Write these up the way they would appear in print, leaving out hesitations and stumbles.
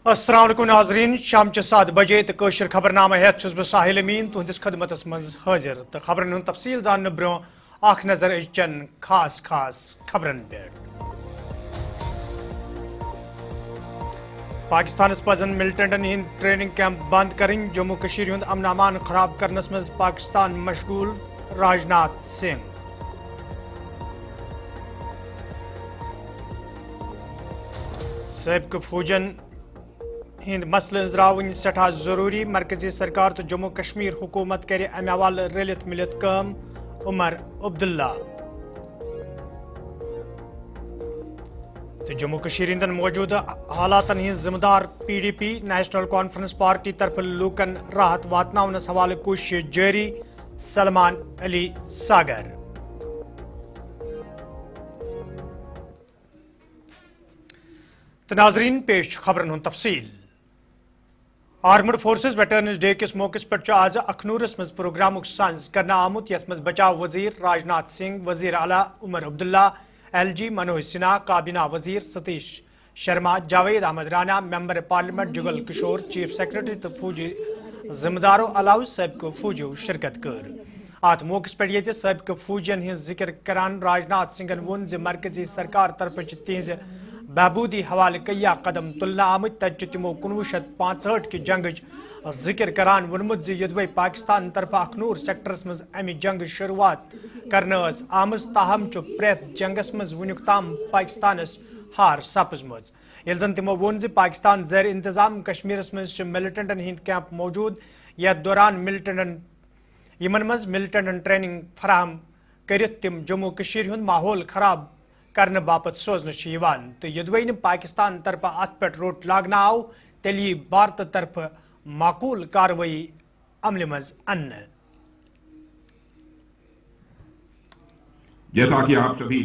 السلام علیکم ناظرین، شام 7 بجے تو قشر خبرنامہ ہیت چھس بہ ساحل امین تہندس خدمتس مز حاضر تو خبرن ہند تفصیل زاننے برو اخ نظر ازچن خاص خبرن پہ۔ پاکستانس پزن ملٹنٹن ہند ٹریننگ کیمپ بند کریں، جموں کشیر ہند امن امان خراب کرنس مز پاکستان مشغول راجناتھ سنگھ۔ سابقہ فوجن ہند مسئلہ انزراون سٹھا ضروری، مرکزی سرکار تو جموں کشمیر حکومت کرے امہ حوالہ رلت ملت کام۔ عمر عبداللہ تو جموں کشیر ہندن موجودہ حالاتن ہند ذمہ دار P D P national conference party طرف لوکن راحت واتناونس حوالہ کوشش جاری۔ سلمان علی ساگر۔ تو ناظرین پیش خبرن ہند تفصیل۔ آرمڈ فورسز ویٹرنز ڈے کس موقع پہ آز اخنورس مز پروگرام سانز کرنا آمت، یت مز بچاؤ وزیر راجناتھ سنگھ، وزیر اعلیٰ عمر عبداللہ، ایل جی منوج سنہا، کابینہ وزیر Satish Sharma, Javed Ahmed Rana, member parliament Jugal Kishore, chief secretary تو فوجی ذمہ دارو علاوہ سابقہ فوجیو شرکت کر۔ ات موقع پہ یہ سابقہ فوجین ہز ذکر کران راجناتھ سنگھن ون مرکزی سرکار طرف تہذ بہبودی حوالہ کیا قدم تلنا آمت، تت تمو 1965 کہ جنگ ذکر کران ونمت یدوے پاکستان طرف اخنور سیکٹرس مز امہ جنگ شروعات کرنا آمز، تاہم پریت جنگس مز ونیک تام پاکستانس ہار سپزمز، یل زن تمو وون پاکستان زیر انتظام کشمیرس مز ملٹنٹن ہند کیمپ موجود، یتھ دوران یمن مز ملٹنٹن ٹریننگ فراہم کرت تم جموں کشیر ہند ماحول خراب کرنے باپت سوزنہ تو یدوے پاکستان طرف ات پہ روٹ لاگنا آو تیلی بھارت طرف معقول کاروائی عمل مز ان۔ جیسا کہ آپ سبھی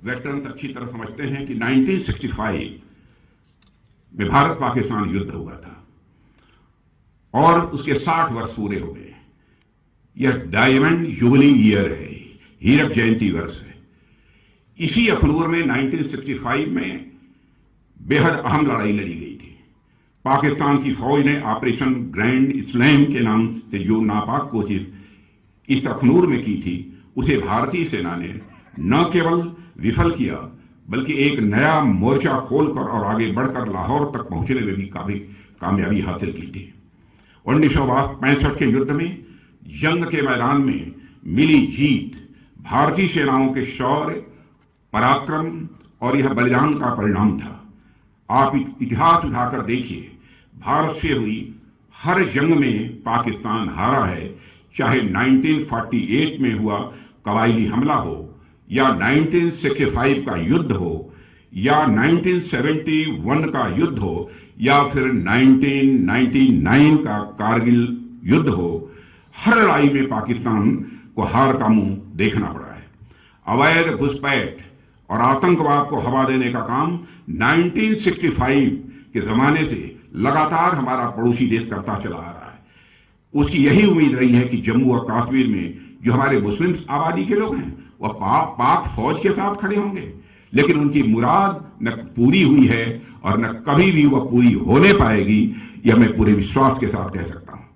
ویٹرنز اچھی طرح سمجھتے ہیں کہ 1965 میں بھارت پاکستان یدھ ہوا تھا اور اس کے 60 برس پورے ہو گئے۔ یہ ڈائمنڈ جوبلی ایئر ہے، ہیرک جینتی ورس ہے۔ اسی اخنور میں 1965 میں بے حد اہم لڑائی لڑی گئی تھی۔ پاکستان کی فوج نے آپریشن گرینڈ اسلام کے نام سے جو ناپاک کوشش اس اخنور میں کی تھی، اسے بھارتی سینا نے نہ کیول وفل کیا بلکہ ایک نیا مورچہ کھول کر اور آگے بڑھ کر لاہور تک پہنچنے میں بھی کافی کامیابی حاصل کی تھی۔ 1965 کے یدھ میں جنگ کے میدان میں ملی جیت بھارتی سیناؤں کے شورے، پراکرم اور یہ بلیدان کا پرینام تھا۔ آپ اتہاس اٹھا کر دیکھیے، بھارت سے ہوئی ہر جنگ میں پاکستان ہارا ہے، چاہے 1948 میں ہوا قبائلی حملہ ہو یا 1965 کا یدھ ہو یا 1971 کا یدھ ہو یا پھر 1999 کا کارگل یدھ ہو، ہر لڑائی میں پاکستان کو ہار کا منہ دیکھنا پڑا ہے۔ اویدھ گھسپیٹ اور آتنکواد کو ہوا دینے کا کام 1965 کے زمانے سے لگاتار ہمارا پڑوسی دیش کرتا چلا آ رہا ہے۔ اس کی یہی امید رہی ہے کہ جموں اور کشمیر میں جو ہمارے مسلم آبادی کے لوگ ہیں وہ پاک فوج کے ساتھ کھڑے ہوں گے، لیکن ان کی مراد نہ پوری ہوئی ہے اور نہ کبھی بھی وہ پوری ہونے پائے گی، یہ میں پورے وشواس کے ساتھ کہہ سکتا ہوں۔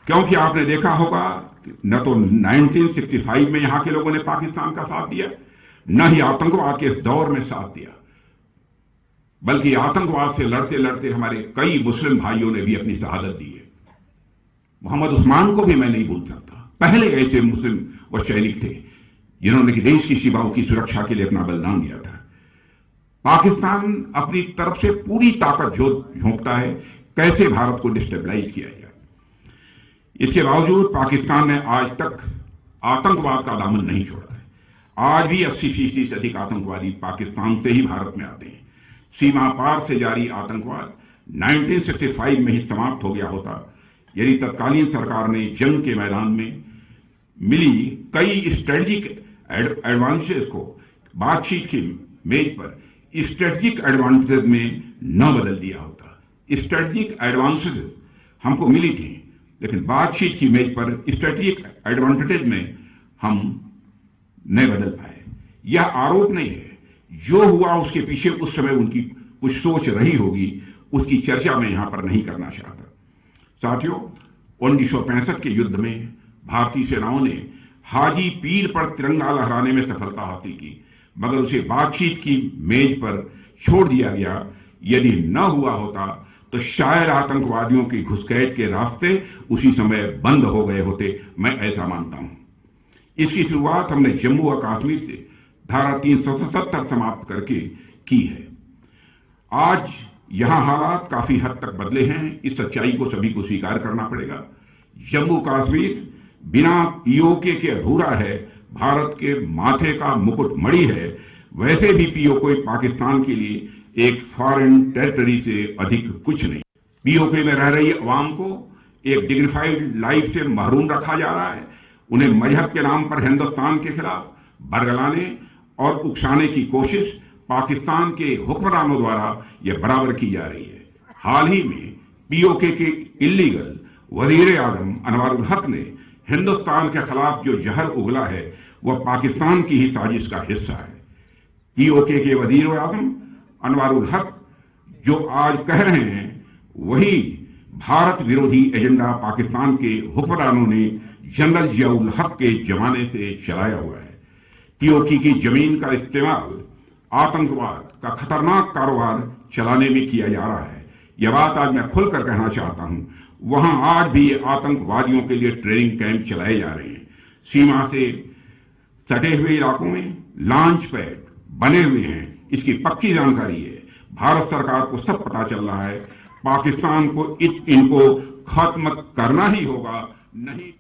کیونکہ آپ نے دیکھا ہوگا نہ تو 1965 میں یہاں کے لوگوں نے پاکستان کا ساتھ دیا، نہ ہی آتنکواد کے اس دور میں ساتھ دیا، بلکہ آتنکواد سے لڑتے لڑتے ہمارے کئی مسلم بھائیوں نے بھی اپنی شہادت دی ہے۔ محمد عثمان کو بھی میں نہیں بھول سکتا، پہلے ایسے مسلم و سینک تھے جنہوں نے دیش کی سیماؤں کی سرکشا کے لیے اپنا بلیدان دیا تھا۔ پاکستان اپنی طرف سے پوری طاقت جھونکتا ہے کیسے بھارت کو ڈسٹیبلائز کیا جائے۔ اس کے باوجود پاکستان نے آج تک آتنکواد کا دامن نہیں چھوڑا ہے۔ آج بھی 80% سے ادھک آتنکوادی پاکستان سے ہی بھارت میں آتے ہیں۔ سیما پار سے جاری آتنکواد 1965 میں ہی سماپت ہو گیا ہوتا، یعنی تتکالین سرکار نے جنگ کے میدان میں ملی کئی اسٹریٹجک ایڈوانٹیجز کو بات چیت کی میز پر اسٹریٹجک ایڈوانٹیجز میں نہ بدل دیا ہوتا۔ اسٹریٹجک ایڈوانٹیجز ہم کو ملی تھی، لیکن بات چیت کی میز پر اسٹریٹجک ایڈوانٹیج میں ہم نہیں بدل پائے۔ یہ آروپ نہیں ہے، जो हुआ उसके पीछे उस समय उनकी कुछ सोच रही होगी, उसकी चर्चा मैं यहां पर नहीं करना चाहता। साथियों, 1965 के युद्ध में भारतीय सेनाओं ने हाजी पीर पर तिरंगा लहराने में सफलता हासिल की, मगर उसे बातचीत की मेज पर छोड़ दिया गया। यदि न हुआ होता तो शायद आतंकवादियों की घुसपैठ के रास्ते उसी समय बंद हो गए होते, मैं ऐसा मानता हूं। इसकी शुरुआत हमने जम्मू और कश्मीर से धारा 377 समाप्त करके की है। आज यहां हालात काफी हद तक बदले हैं, इस सच्चाई को सभी को स्वीकार करना पड़ेगा। जम्मू कश्मीर बिना पीओके के अधूरा है, भारत के माथे का मुकुट मणि है। वैसे भी पीओके पाकिस्तान के लिए एक फॉरेन टेरिटरी से अधिक कुछ नहीं। पीओके में रह रही अवाम को एक डिग्निफाइड लाइफ से महरूम रखा जा रहा है। उन्हें मजहब के नाम पर हिंदुस्तान के खिलाफ बरगलाने और उकसाने की कोशिश पाकिस्तान के हुक्मरानों द्वारा यह बराबर की जा रही है। हाल ही में पीओके के इल्लीगल वजीर आजम अनवारुल हक ने हिंदुस्तान के खिलाफ जो जहर उगला है वह पाकिस्तान की ही साजिश का हिस्सा है। पीओके के वजीर आजम अनवारुल हक जो आज कह रहे हैं वही भारत विरोधी एजेंडा पाकिस्तान के हुक्मरानों ने जनरल जियाउल हक के जमाने से चलाया हुआ है। पीओके की जमीन का इस्तेमाल आतंकवाद का खतरनाक कारोबार चलाने में किया जा रहा है। यह बात आज मैं खुलकर कहना चाहता हूं। वहां आज भी आतंकवादियों के लिए ट्रेनिंग कैंप चलाए जा रहे हैं। सीमा से सटे हुए इलाकों में लॉन्च पैड बने हुए हैं, इसकी पक्की जानकारी है। भारत सरकार को सब पता चल रहा है। पाकिस्तान को इनको खत्म करना ही होगा, नहीं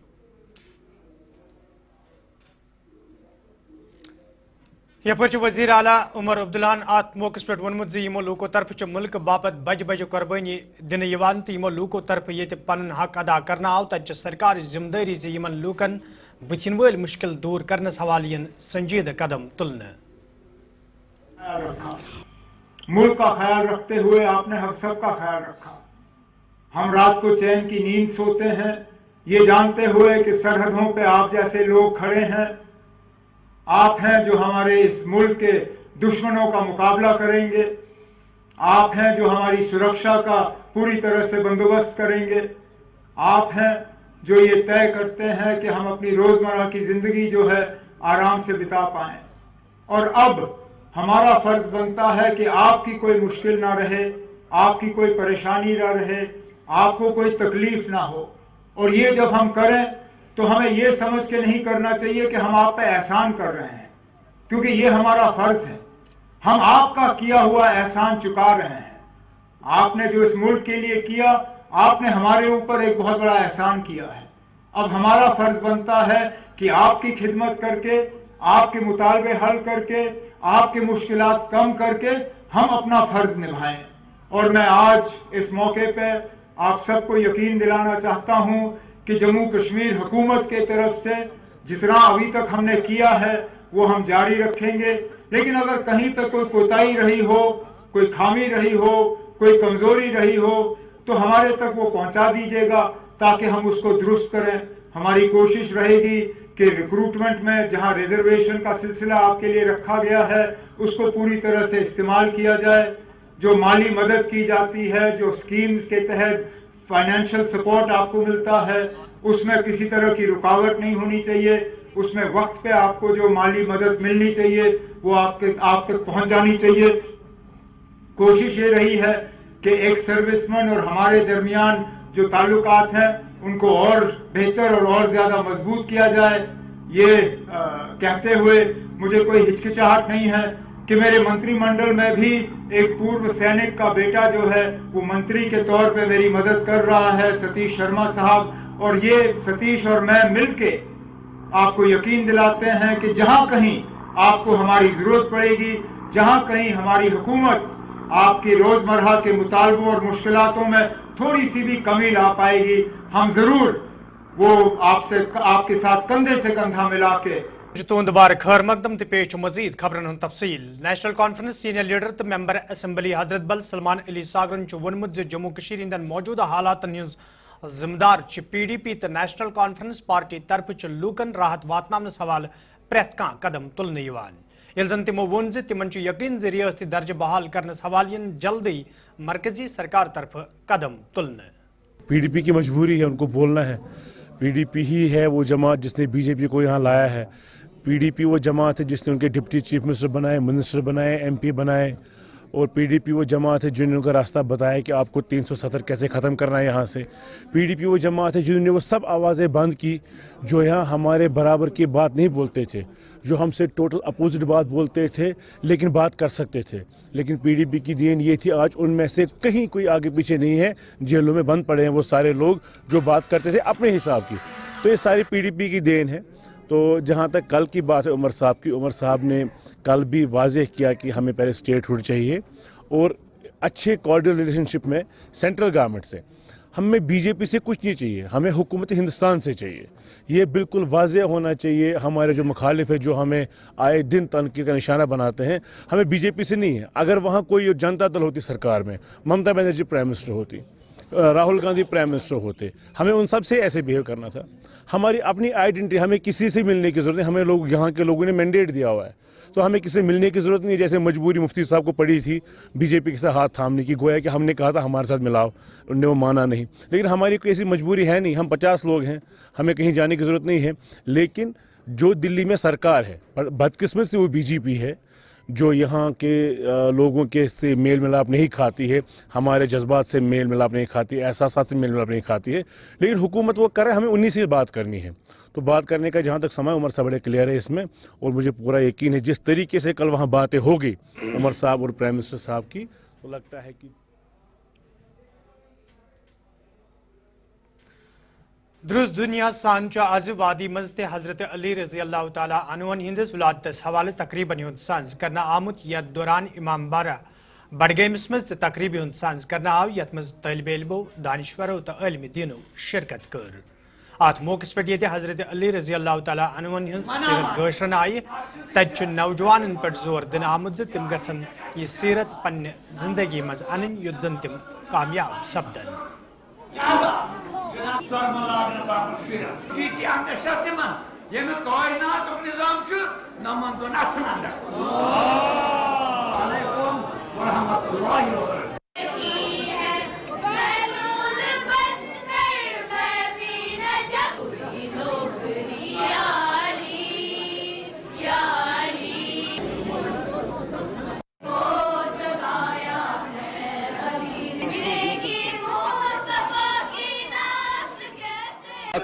यपर वजीर आला उमर अब्दुल्लाहन अत मौके पे वोनमुत यमो लूको तरफ मुल्क बापत बज बज कुर्बानी दिन तो यमो लूको तरफ ये पन हक अदा करना आव तत सरकार जिम्मेदारी यमन लूकन बुथिन वल मुश्किल दूर करने हवाले संजीदा कदम तुलने। मुल्क का ख्याल रखते हुए आपने हम सब का ख्याल रखा। हम रात को चैन की नींद सोते हैं ये जानते हुए कि सरहदों पे आप जैसे लोग खड़े हैं। आप हैं जो हमारे इस मुल्क के दुश्मनों का मुकाबला करेंगे। आप हैं जो हमारी सुरक्षा का पूरी तरह से बंदोबस्त करेंगे। आप हैं जो ये तय करते हैं कि हम अपनी रोजमर्रा की जिंदगी जो है आराम से बिता पाएं। और अब हमारा फर्ज बनता है कि आपकी कोई मुश्किल ना रहे, आपकी कोई परेशानी ना रहे, आपको कोई तकलीफ ना हो। और ये जब हम करें तो हमें ये समझ के नहीं करना चाहिए कि हम आप पे एहसान कर रहे हैं, क्योंकि ये हमारा फर्ज है। हम आपका किया हुआ एहसान चुका रहे हैं। आपने जो इस मुल्क के लिए किया, आपने हमारे ऊपर एक बहुत बड़ा एहसान किया है। अब हमारा फर्ज बनता है कि आपकी खिदमत करके, आपके मुतालबे हल करके, आपकी मुश्किलात कम करके हम अपना फर्ज निभाएं। और मैं आज इस मौके पे आप सबको यकीन दिलाना चाहता हूं कि जम्मू कश्मीर हुकूमत के तरफ से जितना अभी तक हमने किया है वो हम जारी रखेंगे। लेकिन अगर कहीं पर कोई कोताही रही हो, कोई खामी रही हो, कोई कमजोरी रही हो तो हमारे तक वो पहुंचा दीजिएगा ताकि हम उसको दुरुस्त करें। हमारी कोशिश रहेगी कि रिक्रूटमेंट में जहां रिजर्वेशन का सिलसिला आपके लिए रखा गया है उसको पूरी तरह से इस्तेमाल किया जाए। जो माली मदद की जाती है, जो स्कीम्स के तहत फाइनेंशियल सपोर्ट आपको मिलता है, उसमें किसी तरह की रुकावट नहीं होनी चाहिए। उसमें वक्त पे आपको जो माली मदद मिलनी चाहिए वो आप तक पहुंच जानी चाहिए। कोशिश ये रही है कि एक सर्विसमैन और हमारे दरमियान जो ताल्लुकात हैं उनको और बेहतर और ज्यादा मजबूत किया जाए। ये कहते हुए मुझे कोई हिचकिचाहट नहीं है कि मेरे मंत्रिमंडल में भी एक पूर्व सैनिक का बेटा जो है वो मंत्री के तौर पे मेरी मदद कर रहा है, सतीश शर्मा साहब। और ये सतीश और मैं मिलके आपको यकीन दिलाते हैं कि जहां कहीं आपको हमारी जरूरत पड़ेगी, जहां कहीं हमारी हुकूमत आपकी रोजमर्रा के मुतालबों और मुश्किलातों में थोड़ी सी भी कमी ला पाएगी, हम जरूर वो आपके साथ कंधे से कंधा मिला के तुंद बार खैर मकदम तो पेश मजीद खबरन हूं तफसील। नेशनल कॉन्फ्रेंस सीनियर लीडर तो मेंबर असम्बली हजरत बल सलमान अली सागरन वोनमुत जम्मू कशीर इंदन मौजूदा हालात जिम्मेदार PDP तो नेशनल कॉन्फ्रेंस पार्टी तरफ लूकन राहत वातनामस हवाले प्रेत कदम तुलने। یل زن تمو وون ز تمن چھ یقین ز ریاستی درجہ بحال کرنس حوالہ جلدی مرکزی سرکار طرف قدم تلنے. پی ڈی پی کی مجبوری ہے ان کو بولنا ہے. پی ڈی پی ہی ہے وہ جماعت جس نے بی جے پی کو یہاں لایا ہے. پی ڈی پی وہ جماعت ہے جس نے ان کے ڈپٹی چیف منسٹر بنائے, منسٹر بنائے, ایم پی بنائے. اور پی ڈی پی وہ جماعت ہے جنہوں نے ان کا راستہ بتایا کہ آپ کو 370 کیسے ختم کرنا ہے یہاں سے. پی ڈی پی وہ جماعت ہے جنہوں نے وہ سب آوازیں بند کی جو یہاں ہمارے برابر کی بات نہیں بولتے تھے, جو ہم سے ٹوٹل اپوزٹ بات بولتے تھے لیکن بات کر سکتے تھے. لیکن پی ڈی پی کی دین یہ تھی, آج ان میں سے کہیں کوئی آگے پیچھے نہیں ہے. جیلوں میں بند پڑے ہیں وہ سارے لوگ جو بات کرتے تھے اپنے حساب کی. تو یہ ساری پی ڈی پی کی دین ہے. تو جہاں تک کل کی بات ہے عمر صاحب کی, عمر صاحب نے کل بھی واضح کیا کہ ہمیں پہلے اسٹیٹ ہوڈ چاہیے اور اچھے کارڈیل ریلیشن شپ میں سینٹرل گورنمنٹ سے. ہمیں بی جے پی سے کچھ نہیں چاہیے, ہمیں حکومت ہندوستان سے چاہیے. یہ بالکل واضح ہونا چاہیے. ہمارے جو مخالف ہے جو ہمیں آئے دن تنقید کا نشانہ بناتے ہیں, ہمیں بی جے پی سے نہیں ہے. اگر وہاں کوئی جنتا دل ہوتی سرکار میں, ممتا بنرجی پرائم منسٹر ہوتی, راہل گاندھی پرائم منسٹر ہوتے, ہمیں ان سب سے ایسے بیہیو کرنا تھا. ہماری اپنی آئیڈینٹی, ہمیں کسی سے ملنے کی ضرورت نہیں. ہمیں لوگ یہاں کے لوگوں نے مینڈیٹ دیا ہوا ہے تو ہمیں کسی سے ملنے کی ضرورت نہیں. جیسے مجبوری مفتی صاحب کو پڑی تھی بی جے پی کے ساتھ ہاتھ تھامنے کی, گویا کہ ہم نے کہا تھا ہمارے ساتھ ملاؤ, انہوں نے وہ مانا نہیں. لیکن ہماری کوئی ایسی مجبوری ہے نہیں, ہم 50 لوگ ہیں, ہمیں کہیں جانے کی ضرورت نہیں ہے. لیکن جو دلی میں سرکار ہے, بدقسمت سے وہ بی جے پی ہے جو یہاں کے لوگوں کے سے میل ملاپ نہیں کھاتی ہے, ہمارے جذبات سے میل ملاپ نہیں کھاتی ہے, احساسات سے میل ملاپ نہیں کھاتی ہے. لیکن حکومت وہ کرے, ہمیں انہی سے بات کرنی ہے. تو بات کرنے کا جہاں تک سمے عمر صاحب بڑے کلیئر ہے اس میں, اور مجھے پورا یقین ہے جس طریقے سے کل وہاں باتیں ہوگی عمر صاحب اور پرائم منسٹر صاحب کی, تو لگتا ہے کہ درست دنیا سان آز وادی مز حضرت علی رضی اللہ تعالیٰ عنہ ہندس ولادتس حوالہ تقریباً ہند سانز کرنا آمت. یتھ دوران امام بارہ بڈگامس مز تقریبی ہند سانز کرنا آو, یتھ مز طالب علمو, دانشورو تو علم دینو شرکت کر. ات موقع پہ یہ حضرت علی رضی اللہ تعالیٰ عنہ ہند سیرت گاشرن آئی. تت نوجوان پہ زور دن آمت تم گھن یہ سیرت پنہ زندگی مز ان یت زن تم کامیاب سپدن.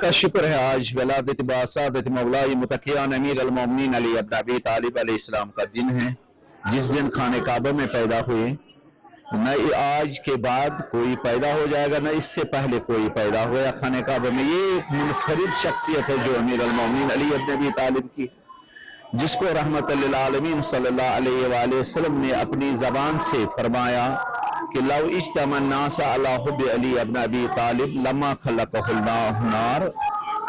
کا شکر ہے آج ولادت باسادت مولائی متقیان امیر المومنین علی ابن ابی طالب علیہ السلام کا دن ہے, جس دن خانہ کعبہ میں پیدا ہوئے. نہ آج کے بعد کوئی پیدا ہو جائے گا, نہ اس سے پہلے کوئی پیدا ہوا خانہ کعبہ میں. یہ ایک منفرد شخصیت ہے جو امیر المومنین علی ابن ابی طالب کی, جس کو رحمت للعالمین صلی اللہ علیہ وآلہ وسلم نے اپنی زبان سے فرمایا کہ لو اجتمع الناس علی حب علی ابن ابی طالب لما خلقہ اللہ نار.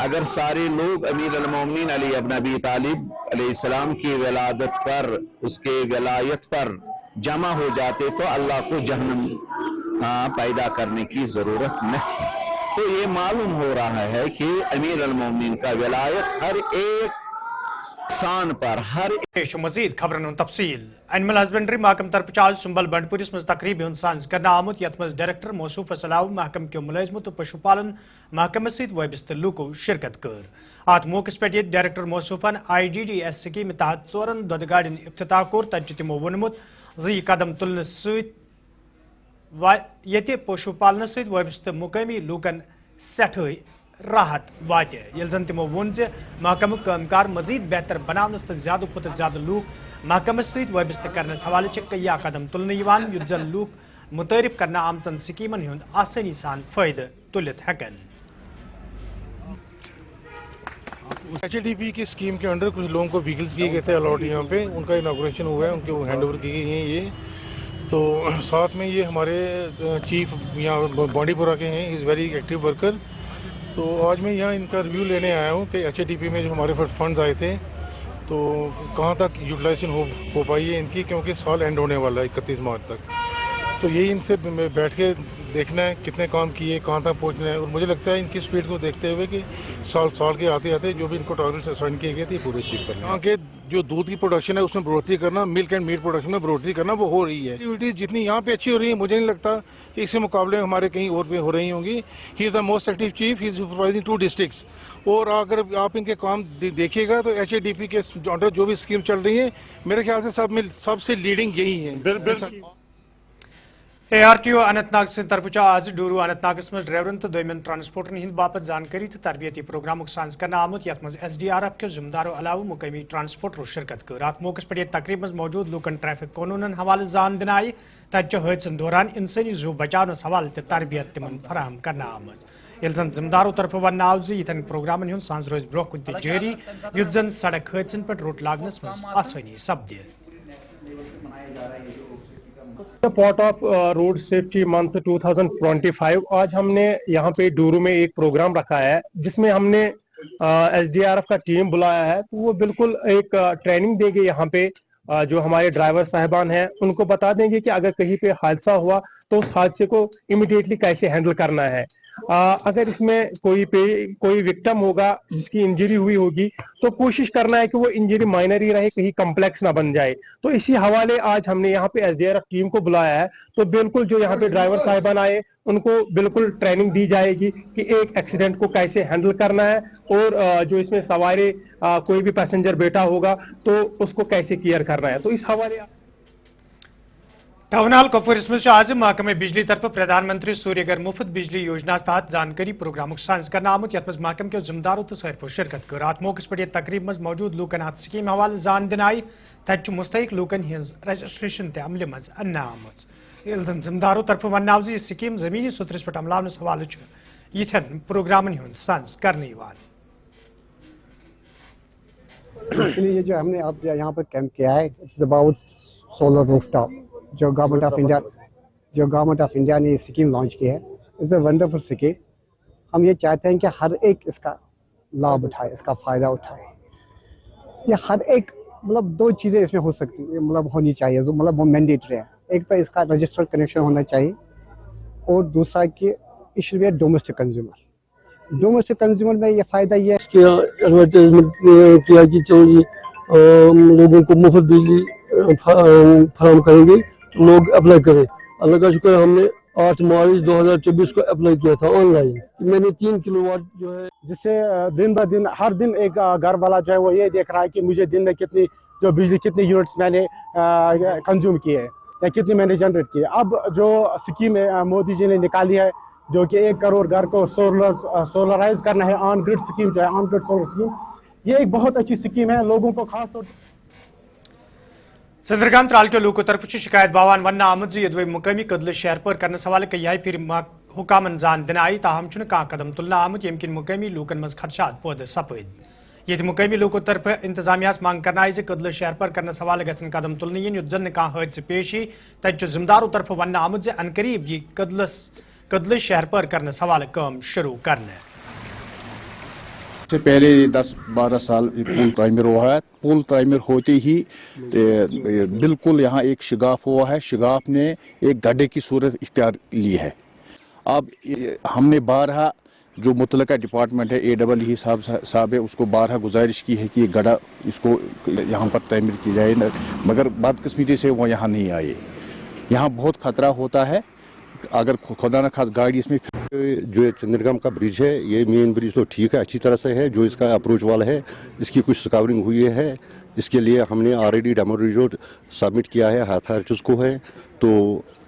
اگر سارے لوگ امیر المومنین علی ابن ابی طالب علیہ السلام کی ولادت پر, اس کے ولایت پر جمع ہو جاتے تو اللہ کو جہنم پیدا کرنے کی ضرورت نہ تھی. تو یہ معلوم ہو رہا ہے کہ امیر المومنین کا ولایت ہر ایک انسان پر, ہر پیش مزید خبرن تفصیل. اینیمل ہسبنڈری محکمہ طرف آج سنبل بنڈ پورس مز تقریبی ہند سانز کرنا آمت, یتھ مز ڈائریکٹر موصوف صلاح محکمہ کے ملازمت تو پشو پالن محکمہ ست وابستہ لوکو شرکت کر. ات موقع پہ ڈائریکٹر موصوفن I D D S scheme تحت 4 دۄدٕ گاڑین افتتاح کور. تتہ تمو وونمت زِ یہ قدم تلنے ست پشو پالن ست وابستہ مقامی لوکن سٹھائی راحت وات. یل زن تمو وون زِ محکمہ کامکار مزید بہتر بناونس تو زیادہ کھوتہ زیادہ لوک محکمہ ست وابستہ کرنس حوالہ کیا قدم تلنے یوان, یُتھ زن لوک متعارف کرنا آمژن سکیمن ہند آسانی سان فائدہ تلت ہیکن. ایچ اے ڈی پی کی اسکیم کے انڈر کچھ لوگوں کو ویکلز کیے گئے تھے الاٹ یہاں پہ, ان کا اناگوریشن ہوا ہے, ان کے وہ ہینڈ اوور کی گئی ہیں. یہ تو ساتھ میں یہ ہمارے چیف یہاں بانڈی پورہ کے ہیں, از ویری ایکٹیو ورکر. تو آج میں یہاں ان کا ریویو لینے آیا ہوں کہ ایچ اے ڈی پی میں جو ہمارے فنڈز آئے تھے تو کہاں تک یوٹیلائزیشن ہو پائی ہے ان کی, کیونکہ سال اینڈ ہونے والا ہے 31 مارچ تک. تو یہی ان سے بیٹھ کے देखना है कितने काम किए, कहाँ तक पहुँचना है। और मुझे लगता है इनकी स्पीड को देखते हुए कि साल के आते आते जो भी इनको टारगेट्स असाइन किए गए थे पूरे अचीव करना। यहाँ के जो दूध की प्रोडक्शन है उसमें बढ़ोतरी करना, मिल्क एंड मीट प्रोडक्शन में बढ़ोतरी करना, वो हो रही है। एक्टिविटीज जितनी यहाँ पे अच्छी हो रही है, मुझे नहीं लगता कि इसके मुकाबले हमारे कहीं और पे हो रही होंगी। He is the most active chief, he is supervising 2 districts. और अगर आप इनके काम देखिएगा तो HADP के अंडर जो भी स्कीम चल रही है, मेरे ख्याल से सबसे लीडिंग यही है। ARTO अनंतनाग तरफ आज डूरू अनंतनाग मज ड्राइवरन तो दोयमन ट्रांसपोर्टन हिंद बापत जानकारी तो तरबियती प्रोग्राम साज कर आमुत यथ मज SDRF के जिम्मेदारों अलावा मुकामी ट्रांसपोर्टरों शिरकत कर। अत मौके पर तकरीब मज मौजूद लूकन ट्रैफिक कानूनन हवाले जान दिन आई, तत हादसन दौरान इंसानी जू बचानस हवाले तरबियत तिमन फराहम करना आमज। ये जन जिम्मेदारों तरफ वन आव यथन प्रोग्रामन हुंद सांस रोज ब्रोह कुन जारी, युत जन सड़क हादसन पर रोट लागनस मज आसानी सपदे। Part of road safety month 2025 आज हमने यहाँ पे डूरू में एक प्रोग्राम रखा है जिसमें हमने SDRF का टीम बुलाया है। तो वो बिल्कुल एक ट्रेनिंग देंगे यहाँ पे जो हमारे ड्राइवर साहिबान हैं, उनको बता देंगे कि अगर कहीं पे हादसा हुआ तो उस हादसे को इमीडिएटली कैसे हैंडल करना है। अगर इसमें कोई विक्टिम होगा जिसकी इंजरी हुई होगी तो कोशिश करना है कि वो इंजरी माइनर ही रहे, कहीं कम्प्लेक्स ना बन जाए। तो इसी हवाले आज हमने यहाँ पे SDRF टीम को बुलाया है। तो बिल्कुल जो यहाँ पे ड्राइवर साहिबान आए उनको बिल्कुल ट्रेनिंग दी जाएगी कि एक एक्सीडेंट को कैसे हैंडल करना है और जो इसमें सवारी कोई भी पैसेंजर बैठा होगा तो उसको कैसे केयर करना है। तो इस हवाले टाउन हॉल कपवार मज आज महकमे बिजली तरफ प्रधानमंत्री सूर्यघर मुफ्त बिजली योजना तहत जानकारी प्रोग्राम साज कर आमुत यथ मज महकम के जिम्मेदारों तो सारफो शिरकत कर। अत मौके पर तकरीब मज मौजूद लूकन अत स्कीम हवाले जान दिन आई, तत मुस्तक लूकन हज रजिस्ट्रेशन अमल मज अन्ना आमज। जन जिम्मेदारों तरफ वन आव स्कीम जमीनी सुतरस पे अमलावनस हवाले यथन प्रोग्रामन हुंद साज करने। इसके लिए जो हमने अब यहाँ पर कैंप किया है, इट्स अबाउट सोलर रूफटॉप जो गवर्नमेंट ऑफ इंडिया ने स्कीम लॉन्च की है। It's a wonderful scheme. हम ये चाहते हैं कि हर एक इसका लाभ उठाए, इसका फ़ायदा उठाए। ये हर एक मतलब 2 चीज़ें इसमें हो सकती मतलब होनी चाहिए जो मतलब वो मैंडेटरी है। एक तो इसका रजिस्टर्ड कनेक्शन होना चाहिए और दूसरा कि it should be a domestic consumer. Domestic consumer में ये फ़ायदा ये है एडवर्टाइजमेंट किया कि चलो लोगों को मुफ्त बिजली फराहम करेंगे, तो लोग अप्लाई करें। अल्लाह का शुक्र, हमने 8 मार्च 2024 को अप्लाई किया था ऑनलाइन। मैंने 3 किलोवाट जो है, जिससे दिन ब दिन हर दिन एक घर वाला जो है वो ये देख रहा है कि मुझे दिन में कितनी यूनिट्स मैंने कंज्यूम किए हैं या कितनी मैंने जनरेट किए। अब जो स्कीम मोदी जी ने निकाली है जो कि 1 करोड़ घर को सोलराइज करना है, ऑन ग्रिड स्कीम जो है, ऑन ग्रिड सोलर स्कीम, ये एक बहुत अच्छी स्कीम है। लोगों को खास तौर चंद्रकांत त्राल के लोगों तरफ शिकायत बावान वन आमद ये मुकामी कदल शहर पर करने सवाल कई फिर हुकामन जान दिन आई, ताहम कह कदम तुलना आमुत यम किन मुकामी लूकन मज खदशात पौध सपद। ये मुकामी लोगों तरफ इंतजामिया मांग करना आई कदल शहर पर करने सवाल गन कदम तुलन युत जन कह हादसे पेश यी, तत जिम्मेदारों तरफ वन आमुत अनकरीब यह कदल शहर पर करने सवाल काम शुरू करने से पहले 10-12 साल पुल तामीर हुआ है। पुल तामीर होते ही बिल्कुल यहाँ एक शिगाफ हुआ है। शिगाफ ने एक गड्ढे की सूरत इख्तियार ली है। अब हमने 12 जो मुतलका डिपार्टमेंट है, AEE साहब है, उसको 12 गुजारिश की है कि ये गड्ढा इसको यहाँ पर तामीर की जाए, मगर बदकिस्मती से वो यहाँ नहीं आए। यहाँ बहुत ख़तरा होता है अगर खुदा न खास गाड़ी इसमें। जो चंद्रगाम का ब्रिज है, ये मेन ब्रिज तो ठीक है, अच्छी तरह से है। जो इसका अप्रोच वाला है, इसकी कुछ स्कावरिंग हुई है। इसके लिए हमने ऑलरेडी डेमो रिपोर्ट सबमिट किया है अथॉरिटीज़ को है। तो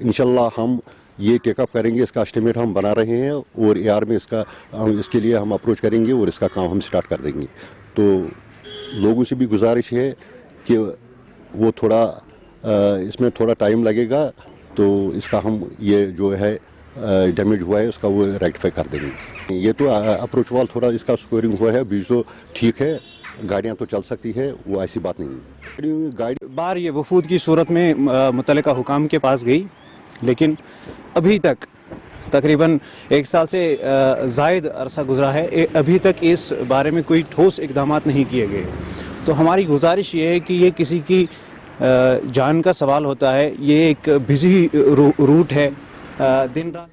इंशाल्लाह हम ये टेकअप करेंगे, इसका एस्टिमेट हम बना रहे हैं और AR में इसके लिए हम अप्रोच करेंगे और इसका काम हम स्टार्ट कर देंगे। तो लोगों से भी गुजारिश है कि वो थोड़ा इसमें थोड़ा टाइम लगेगा, तो इसका हम ये जो है डैमेज हुआ है उसका वो रेक्टिफाई कर देंगे। ये तो अप्रोच वाल थोड़ा इसका स्कोरिंग हुआ है, बीच तो ठीक है, गाड़ियाँ तो चल सकती है, वो ऐसी बात नहीं है। गाड़ी बार ये वफूद की सूरत में मुतल्लिका हुकाम के पास गई, लेकिन अभी तक तकरीबन 1 साल से ज़ायद अरसा गुजरा है, अभी तक इस बारे में कोई ठोस इकदाम नहीं किए गए। तो हमारी गुजारिश ये है कि ये किसी की जान का सवाल होता है, ये एक बिजी रूट है, दिन रात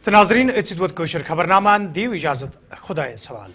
تو ناظرین اتھ ووت خبرنامہ دیو اجازت خدائے سوال